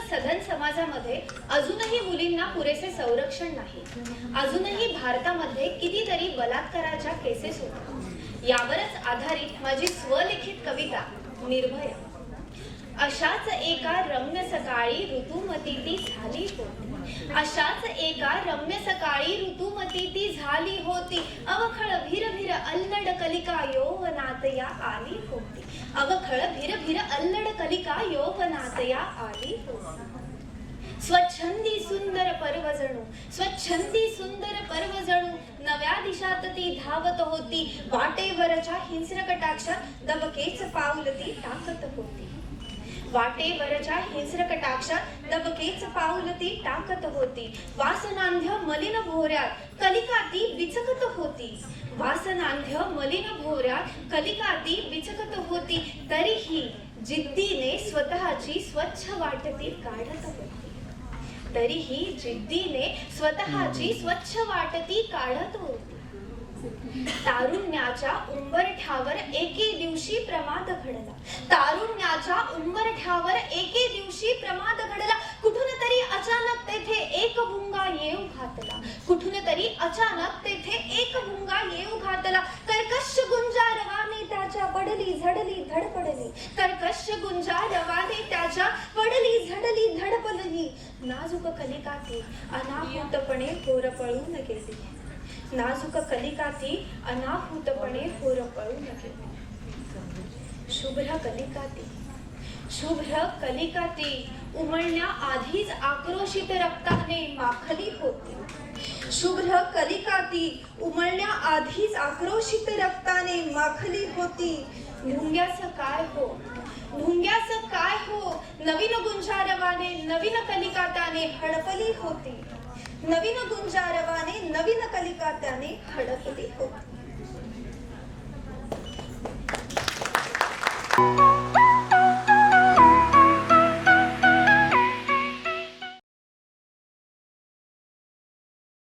सधन समाजामध्ये अजूनही मुलींना पुरेसे संरक्षण नाही. अजूनही भारतामध्ये कितीतरी बलात्काराच्या केसेस होतात. यावरच आधारित माझी स्वलिखित कविता निर्भया. अशाच एका रम्य सकाळी ऋतुमती ती झाली होती. अशाच एका रम्य सकाळी ऋतुमती ती झाली होती. अवखळ भिर भिर अल्लड कलिका यौवनात या आली होती. अवखळ भिर भिर अल्लड कलिका यौवनात या आली होती. स्वच्छंदी सुंदर पर्वजणू, स्वच्छंदी सुंदर पर्वजणू नव्या दिशात ती धावत होती. वाटेवरच्या हिंस्र कटाक्षात दबकेच पाऊल ती टाकत होती. वाटेवरच्या हिंस्र कटाक्षात दबकेच पाऊल ती टाकत होती. वासनांध्य मलिन भोऱ्यात कलिका ती विचकत होती. वासनांध्य मलिन भोऱ्यात कलिका ती विचकत होती. तरीही जिद्दीने स्वतःची स्वच्छ वाटती काढत होती. तरीही जिद्दीने स्वतःची स्वच्छ वाटती काढत होती. तारुण्याच्या उंबरठ्यावर एके दिवशी प्रमाद घडला. तारुण्याच्या उंबरठ्यावर एके दिवशी प्रमाद घडला. कुठून तरी अचानक तेथे एक भुंगा येऊ घातला. कुठून तरी अचानक तेथे एक भुंगा येऊ घातला. कर्कश गुंजारवाने त्याच्या पडली झडली धडपडली. कर्कश गुंजारवाने त्याच्या पडली झडली धडपडली. नाजूक कलिका ती अनाहूतपणे होरपळून गेली. नाजूक कलिका ती अनाहूतपणे होरपळून गेली. शुभ्र कलिका ती, शुभ्र कलिका ती उमलण्या आधीच आक्रोशित रक्ताने माखली होती. शुभ्र कलिका ती उमलण्या आधीच आक्रोशित रक्ताने माखली होती. भुंग्याचं काय हो, भुंग्याचं काय हो, नवीन गुंजारवाने नवीन कलिका त्याने हडपली होती. नवीन गुंजारवाने नवीन कलिका त्याने हडपली होती.